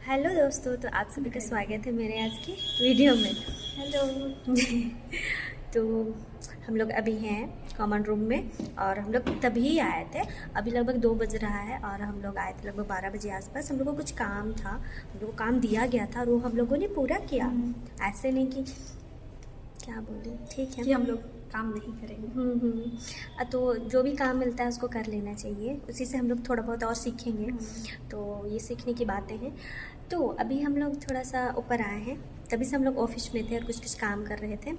Hello दोस्तों, तो आप सभी का स्वागत है मेरे आज की वीडियो में। हेलो। तो हम लोग अभी हैं कॉमन रूम में और हम लोग तभी आए थे। अभी लगभग 2 बज रहा है और हम लोग आए थे लगभग 12 बजे आसपास। हम लोग को कुछ काम था, हम लोग को काम दिया गया था और वो हम लोगों ने पूरा किया। ऐसे नहीं कि क्या बोले, ठीक है कि हम लोग काम नहीं करेंगे। तो जो भी काम मिलता है उसको कर लेना चाहिए, उसी से हम लोग थोड़ा बहुत और सीखेंगे। तो ये सीखने की बातें हैं। तो अभी हम लोग थोड़ा सा ऊपर आए हैं, तभी से हम लोग ऑफिस में थे और कुछ कुछ काम कर रहे थे।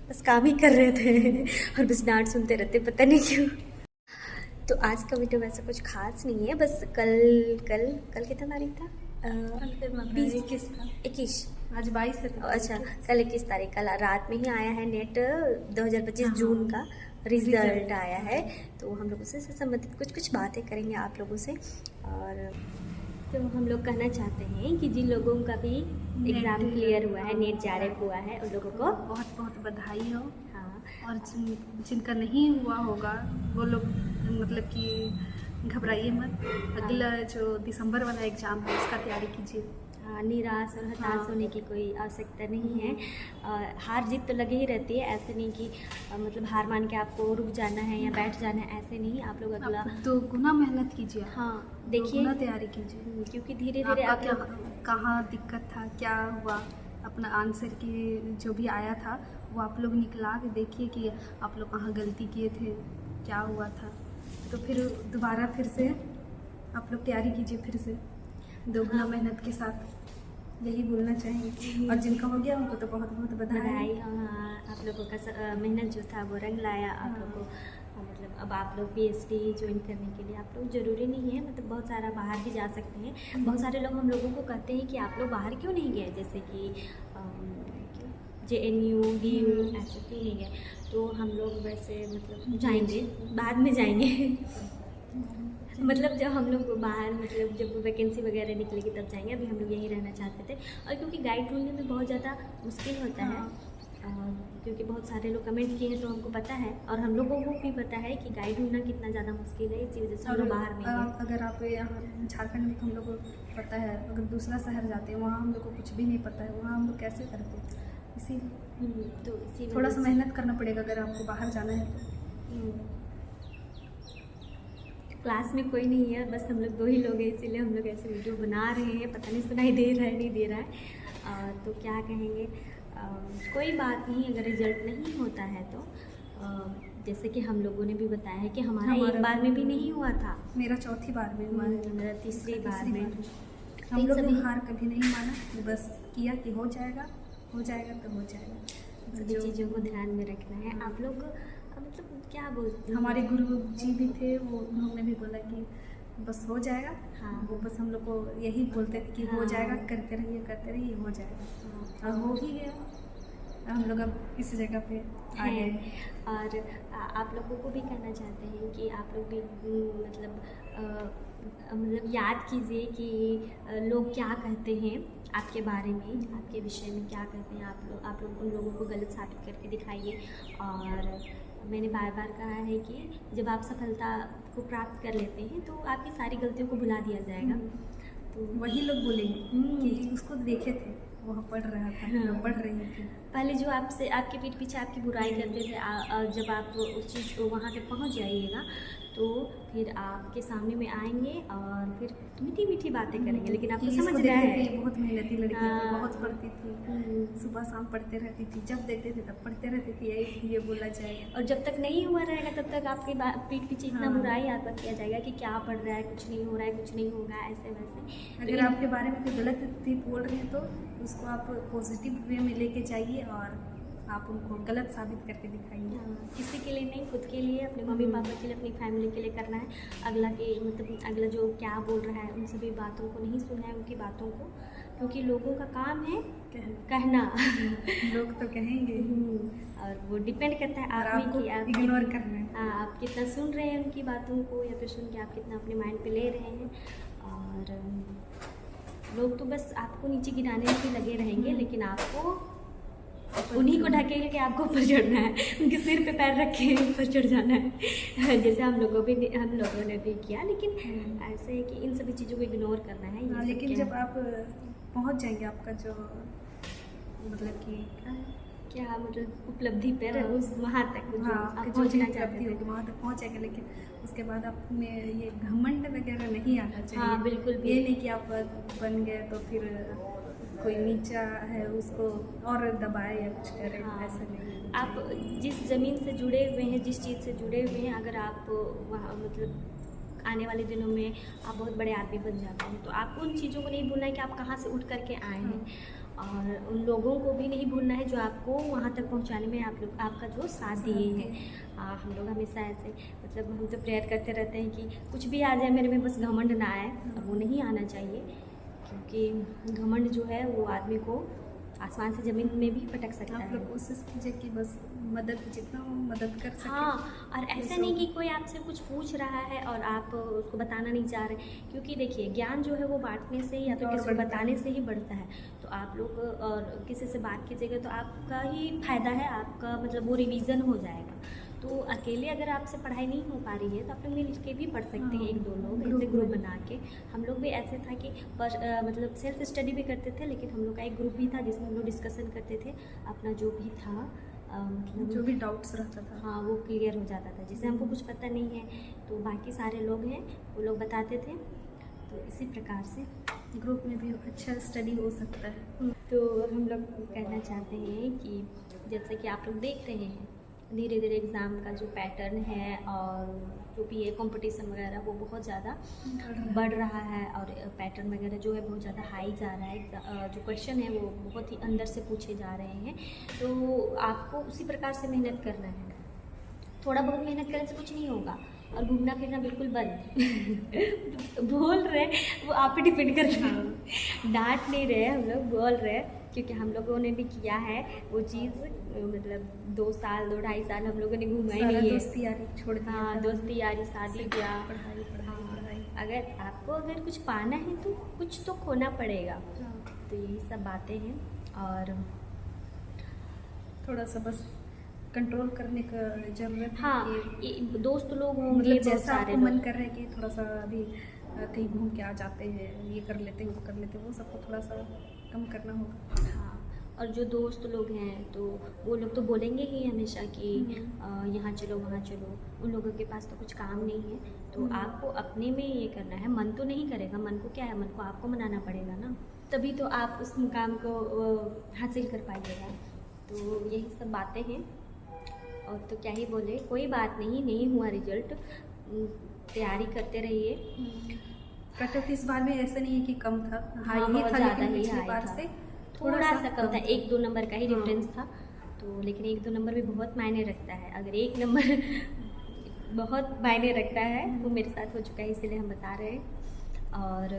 बस काम ही कर रहे थे और बस डांट सुनते रहते, पता नहीं क्यों। तो आज का वीडियो वैसा कुछ खास नहीं है, बस कल कल कल कितना तारीख था? 21। आज 22 है। अच्छा, कल 21 तारीख, कल रात में ही आया है नेट 2025 जून का रिजल्ट आया है। तो हम लोग उससे संबंधित कुछ कुछ बातें करेंगे आप लोगों से। और तो हम लोग कहना चाहते हैं कि जिन लोगों का भी एग्ज़ाम क्लियर हुआ है, नेट जारी हुआ है, उन लोगों को बहुत बहुत बधाई हो। हाँ, और जिनका नहीं हुआ होगा वो लोग मतलब कि घबराइए मत। अगला जो दिसंबर वाला एग्ज़ाम है उसका तैयारी कीजिए। निराश और हताश होने की कोई आवश्यकता नहीं है। हार जीत तो लगी ही रहती है, ऐसे नहीं कि मतलब हार मान के आपको रुक जाना है या बैठ जाना है, ऐसे नहीं। आप लोग अगला 2 गुना मेहनत कीजिए। हाँ, देखिए तैयारी कीजिए, क्योंकि धीरे धीरे आपका क्या कहाँ दिक्कत था, क्या हुआ, अपना आंसर की जो भी आया था वो आप लोग निकला के देखिए कि आप लोग कहाँ गलती किए थे, क्या हुआ था। तो फिर दोबारा फिर से आप लोग तैयारी कीजिए, फिर से 2 गुना मेहनत के साथ, यही बोलना चाहेंगे। और जिनका हो गया उनको तो बहुत बहुत बधाई। हाँ, आप लोगों का मेहनत जो था वो रंग लाया। आप लोगों को मतलब अब आप लोग PhD ज्वाइन करने के लिए आप लोग ज़रूरी नहीं है, मतलब बहुत सारा बाहर भी जा सकते हैं। बहुत सारे लोग हम लोगों को कहते हैं कि आप लोग बाहर क्यों नहीं गए, जैसे कि JNU DU ऐसे क्यों नहीं गए। तो हम लोग वैसे मतलब जाएंगे, बाद में जाएंगे मतलब जब हम लोग बाहर मतलब जब वैकेंसी वगैरह निकलेगी तब जाएंगे। अभी हम लोग यहीं रहना चाहते थे। और क्योंकि गाइड ढूंढने में बहुत ज़्यादा मुश्किल होता है, क्योंकि बहुत सारे लोग कमेंट किए हैं तो हमको पता है और हम लोगों को भी पता है कि गाइड ढूंढना कितना ज़्यादा मुश्किल है। इसी वजह से हम लोग बाहर नहीं गए। अगर आप यहाँ झारखंड में तो हम लोग को पता है, अगर दूसरा शहर जाते हैं वहाँ हम लोग को कुछ भी नहीं पता है, वहाँ हम लोग कैसे करते। इसी तो इसी थोड़ा सा मेहनत करना पड़ेगा अगर आपको बाहर जाना है तो। क्लास में कोई नहीं है, बस हम लोग 2 ही लोग हैं, इसीलिए हम लोग ऐसे वीडियो बना रहे हैं। पता नहीं सुनाई दे रहा है नहीं दे रहा है। तो क्या कहेंगे, कोई बात नहीं। अगर रिजल्ट नहीं होता है तो जैसे कि हम लोगों ने भी बताया है कि हमारा एक बार में भी नहीं हुआ था, मेरा चौथी बार में हुआ है, मेरा तीसरी बार में। हम लोग ने हार कभी नहीं माना, बस किया कि हो जाएगा तो हो जाएगा। सभी चीज़ों को ध्यान में रखना है। आप लोग मतलब क्या बोलते हैं, हमारे गुरु जी भी थे, वो उन्होंने भी बोला कि बस हो जाएगा। हाँ, वो बस हम लोग को यही बोलते थे कि हो जाएगा, करते रहिए हो जाएगा। और हो ही गया। हम लोग अब इस जगह पे आ गए। और आप लोगों को भी कहना चाहते हैं कि आप लोग भी मतलब याद कीजिए कि लोग क्या कहते हैं आपके बारे में, आपके विषय में क्या कहते हैं। आप लोग उन लोगों को गलत साबित करके दिखाइए। और मैंने बार बार कहा है कि जब आप सफलता को प्राप्त कर लेते हैं तो आपकी सारी गलतियों को भुला दिया जाएगा। तो वही लोग बोलेंगे कि उसको देखे थे, वह पढ़ रहा था, पढ़ रही थी। पहले जो आपसे आपके पीठ पीछे आपकी बुराई करते थे, जब आप उस चीज़ को वहाँ तक पहुँच जाइएगा तो फिर आपके सामने में आएंगे और फिर मीठी मीठी बातें करेंगे। लेकिन आपको समझ रहा है, बहुत मेहनती लड़की थी, बहुत पढ़ती थी, सुबह शाम पढ़ते रहती थी, जब देखते थे तब पढ़ते रहती थी, ये बोला जाएगा। और जब तक नहीं हुआ रहेगा तब तक आपके पीठ पीछे इतना बुराई आपका किया जाएगा कि क्या पढ़ रहा है, कुछ नहीं हो रहा है, कुछ नहीं होगा, ऐसे वैसे। अगर आपके बारे में कोई गलत बोल रहे हैं तो उसको आप पॉजिटिव वे में लेके जाइए और आप उनको गलत साबित करके दिखाइए। किसी के लिए नहीं, खुद के लिए, अपने मम्मी पापा के लिए, अपनी फैमिली के लिए करना है। अगला के मतलब अगला जो क्या बोल रहा है उन सभी बातों को नहीं सुनना है, उनकी बातों को, क्योंकि लोगों का काम है कहना लोग तो कहेंगे और वो डिपेंड करता है आप में कि आप इग्नोर करना है। हाँ, आप कितना सुन रहे हैं उनकी बातों को या फिर सुन के आप कितना अपने माइंड पे ले रहे हैं। और लोग तो बस आपको नीचे गिराने में भी लगे रहेंगे, लेकिन आपको उन्हीं को ढकेल के आपको ऊपर चढ़ना है, उनके सिर पे पैर रख के ऊपर चढ़ जाना है जैसे हम लोगों ने भी किया। लेकिन ऐसे है कि इन सभी चीज़ों को इग्नोर करना है। हाँ, लेकिन जब आप पहुंच जाएंगे आपका जो मतलब कि क्या मतलब उपलब्धि पर उस वहाँ तक जो हाँ, आप जो पहुँचना भी चाहते उपलब्धि थे। होगी वहाँ तक पहुँचेंगे, लेकिन उसके बाद आप में ये घमंड वगैरह नहीं आना चाहिए। हाँ, बिल्कुल भी। ये नहीं कि आप बन गए तो फिर कोई नीचा है उसको और दबाए या कुछ करे, हाँ, ऐसा नहीं। आप जिस ज़मीन से जुड़े हुए हैं, जिस चीज़ से जुड़े हुए हैं, अगर आप वहाँ मतलब आने वाले दिनों में आप बहुत बड़े आदमी बन जाते हैं तो आपको उन चीज़ों को नहीं भूलना है कि आप कहाँ से उठ करके आए हैं, और उन लोगों को भी नहीं भूलना है जो आपको वहाँ तक पहुँचाने में आपका जो साथ दिए हैं। हम लोग हमेशा ऐसे मतलब हम तो प्रेयर करते रहते हैं कि कुछ भी आ जाए मेरे में, बस घमंड ना आए, और वो नहीं आना चाहिए, क्योंकि घमंड जो है वो आदमी को आसमान से ज़मीन में भी पटक सकता है। आप लोग कोशिश कीजिए कि बस मदद जितना हो मदद कर सकें। हाँ, और ऐसा नहीं कि कोई आपसे कुछ पूछ रहा है और आप उसको बताना नहीं चाह रहे, क्योंकि देखिए ज्ञान जो है वो बांटने से या फिर किसी को बताने से ही बढ़ता है। तो आप लोग और किसी से बात कीजिएगा तो आपका ही फायदा है, आपका मतलब वो रिवीजन हो जाएगा। तो अकेले अगर आपसे पढ़ाई नहीं हो पा रही है तो आप लोग मिल के भी पढ़ सकते हैं, एक दो लोग ऐसे ग्रुप बना के। हम लोग भी ऐसे था कि मतलब सेल्फ स्टडी भी करते थे, लेकिन हम लोग का एक ग्रुप भी था जिसमें हम लोग डिस्कशन करते थे अपना जो भी था, मतलब जो भी डाउट्स रहता था हाँ वो क्लियर हो जाता था। जैसे हमको कुछ पता नहीं है तो बाकी सारे लोग हैं वो लोग बताते थे, तो इसी प्रकार से ग्रुप में भी अच्छा स्टडी हो सकता है। तो हम लोग कहना चाहते हैं कि जैसे कि आप लोग देख रहे हैं धीरे धीरे एग्ज़ाम का जो पैटर्न है और जो भी है कंपटीशन वगैरह वो बहुत ज़्यादा बढ़ रहा है, और पैटर्न वगैरह जो है बहुत ज़्यादा हाई जा रहा है, जो क्वेश्चन है वो बहुत ही अंदर से पूछे जा रहे हैं। तो आपको उसी प्रकार से मेहनत करना है, थोड़ा बहुत मेहनत करने से कुछ नहीं होगा, और घूमना फिरना बिल्कुल बंद बोल रहे वो आप पे डिपेंड करता है, डांट नहीं रहे हम लोग, बोल रहे क्योंकि हम लोगों ने भी किया है वो चीज़, मतलब 2 साल 2-2.5 साल हम लोगों ने घूमा ही नहीं है। दोस्ती यारी छोड़ दिया। हाँ, दोस्ती यारी शादी ब्याह पढ़ाई पढ़ाई पढ़ाई। अगर आपको अगर कुछ पाना है तो कुछ तो खोना पड़ेगा। तो यही सब बातें हैं, और थोड़ा सा बस कंट्रोल करने का जरूरत है। हाँ, कि दोस्त लोग होंगे मतलब बहुत जैसा सारे आपको मन लोग। कर रहा है कि थोड़ा सा अभी कहीं घूम के आ जाते हैं, ये कर लेते हैं वो कर लेते हैं, वो सबको थोड़ा सा कम करना होगा। हाँ, और जो दोस्त लोग हैं तो वो लोग तो बोलेंगे ही हमेशा कि यहाँ चलो वहाँ चलो, उन लोगों के पास तो कुछ काम नहीं है। तो आपको अपने में ये करना है, मन तो नहीं करेगा, मन को क्या है, मन को आपको मनाना पड़ेगा ना, तभी तो आप उस मुकाम को हासिल कर पाइएगा। तो यही सब बातें हैं, और तो क्या ही बोले, कोई बात नहीं हुआ रिजल्ट, तैयारी करते रहिए। कट ऑफ इस बार में ऐसा नहीं है कि कम था, हाँ, हाई बहुत था, ज़्यादा लेकिन ही पिछली हाई बार था, से थोड़ा सा कम था, 1-2 नंबर का ही हाँ। डिफरेंस था। तो लेकिन 1-2 नंबर भी बहुत मायने रखता है, अगर 1 नंबर बहुत मायने रखता है, वो मेरे साथ हो चुका है इसीलिए हम बता रहे हैं। और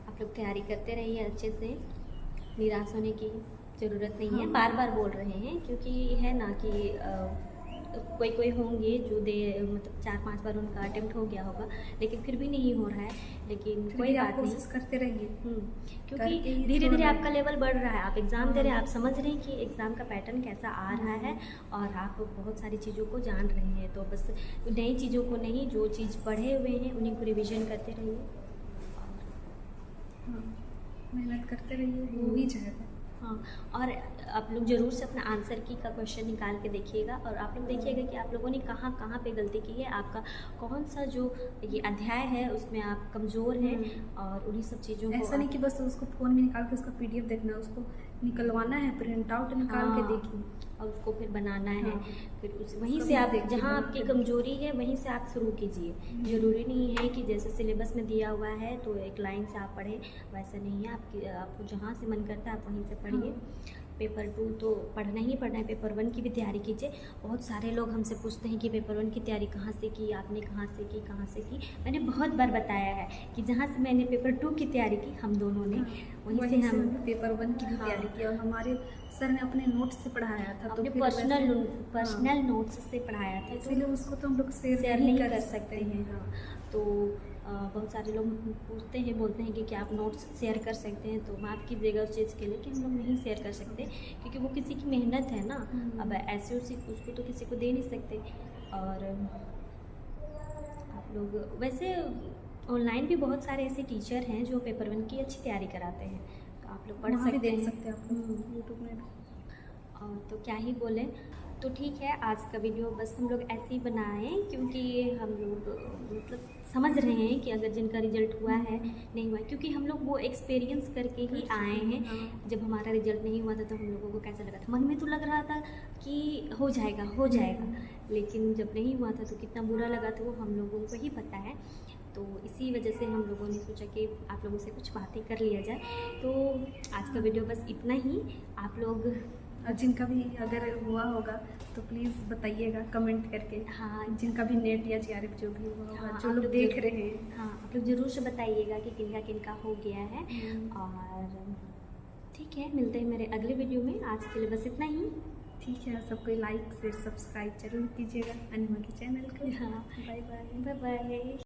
आप लोग तैयारी करते रहिए अच्छे से, निराश होने की ज़रूरत नहीं है। बार बार बोल रहे हैं क्योंकि है ना कि कोई होंगे जो मतलब 4-5 बार उनका अटेम्प्ट हो गया होगा लेकिन फिर भी नहीं हो रहा है, लेकिन कोई बात नहीं, कोशिश करते रहिए। क्योंकि धीरे धीरे आपका लेवल बढ़ रहा है, आप एग्ज़ाम दे रहे हैं, आप समझ रहे हैं कि एग्ज़ाम का पैटर्न कैसा आ रहा है, और आप बहुत सारी चीज़ों को जान रहे हैं। तो बस नई चीज़ों को नहीं, जो चीज़ पढ़े हुए हैं उन्हीं को रिविज़न करते रहिए, मेहनत करते रहिए, हो ही जाएगा। हाँ, और आप लोग ज़रूर से अपना आंसर की का क्वेश्चन निकाल के देखिएगा, और आप लोग देखिएगा कि आप लोगों ने कहाँ कहाँ पे गलती की है, आपका कौन सा जो ये अध्याय है उसमें आप कमज़ोर हैं, और उन्हीं सब चीज़ों को ऐसा नहीं कि बस उसको फ़ोन में निकाल के उसका PDF देखना है, उसको निकलवाना है, प्रिंट आउट निकाल के देखिए, और उसको फिर बनाना है। फिर वहीं उसको से आप देखिए, जहाँ आपकी कमज़ोरी है वहीं से आप शुरू कीजिए। ज़रूरी नहीं है कि जैसे सिलेबस में दिया हुआ है तो एक लाइन से आप पढ़ें, वैसा नहीं है। आपको जहाँ से मन करता है आप वहीं से पढ़िए। पेपर 2 तो पढ़ना ही पढ़ना है, पेपर 1 की भी तैयारी कीजिए। बहुत सारे लोग हमसे पूछते हैं कि पेपर 1 की तैयारी कहाँ से की आपने, कहाँ से की। मैंने बहुत बार बताया है कि जहाँ से मैंने पेपर 2 की तैयारी की हम दोनों ने वहीं से हम पेपर 1 की भी तैयारी की, और हमारे सर ने अपने नोट्स से पढ़ाया था, अपने पर्सनल नोट्स से पढ़ाया था, इसलिए उसको तो हम लोग शेयर नहीं कर सकते हैं। हाँ, तो बहुत सारे लोग पूछते हैं, बोलते हैं कि क्या आप नोट्स शेयर कर सकते हैं, तो माफ़ कीजिएगा उस चीज़ के लिए कि हम लोग नहीं शेयर कर सकते, क्योंकि वो किसी की मेहनत है ना। अब ऐसे उसको तो किसी को दे नहीं सकते। और आप लोग वैसे ऑनलाइन भी बहुत सारे ऐसे टीचर हैं जो पेपर 1 की अच्छी तैयारी कराते हैं, तो आप लोग पढ़ वहाँ भी सकते देख हैं। सकते हैं आप लोग यूट्यूब में भी। तो क्या ही बोलें। तो ठीक है, आज का वीडियो बस हम लोग ऐसे ही बनाएं, क्योंकि हम लोग मतलब समझ रहे हैं कि अगर जिनका रिजल्ट हुआ है नहीं हुआ है, क्योंकि हम लोग वो एक्सपीरियंस करके ही आए हैं। जब हमारा रिजल्ट नहीं हुआ था तो हम लोगों को कैसा लगा था, मन में तो लग रहा था कि हो जाएगा हो जाएगा, लेकिन जब नहीं हुआ था तो कितना बुरा लगा था वो हम लोगों को ही पता है। तो इसी वजह से हम लोगों ने सोचा कि आप लोगों से कुछ बातें कर लिया जाए। तो आज का वीडियो बस इतना ही। आप लोग और जिनका भी अगर हुआ होगा तो प्लीज़ बताइएगा कमेंट करके। हाँ, जिनका भी नेट या जीआरएफ जो भी हुआ होगा, हाँ, जो आप लोग लोग देख रहे हैं। हाँ, आप लोग ज़रूर से बताइएगा कि किनका किनका हो गया है। और ठीक है, मिलते हैं मेरे अगले वीडियो में। आज के लिए बस इतना ही। ठीक है, सबको लाइक शेयर सब्सक्राइब जरूर कीजिएगा अनिमा के चैनल को। हाँ, बाय बाय। Bye bye.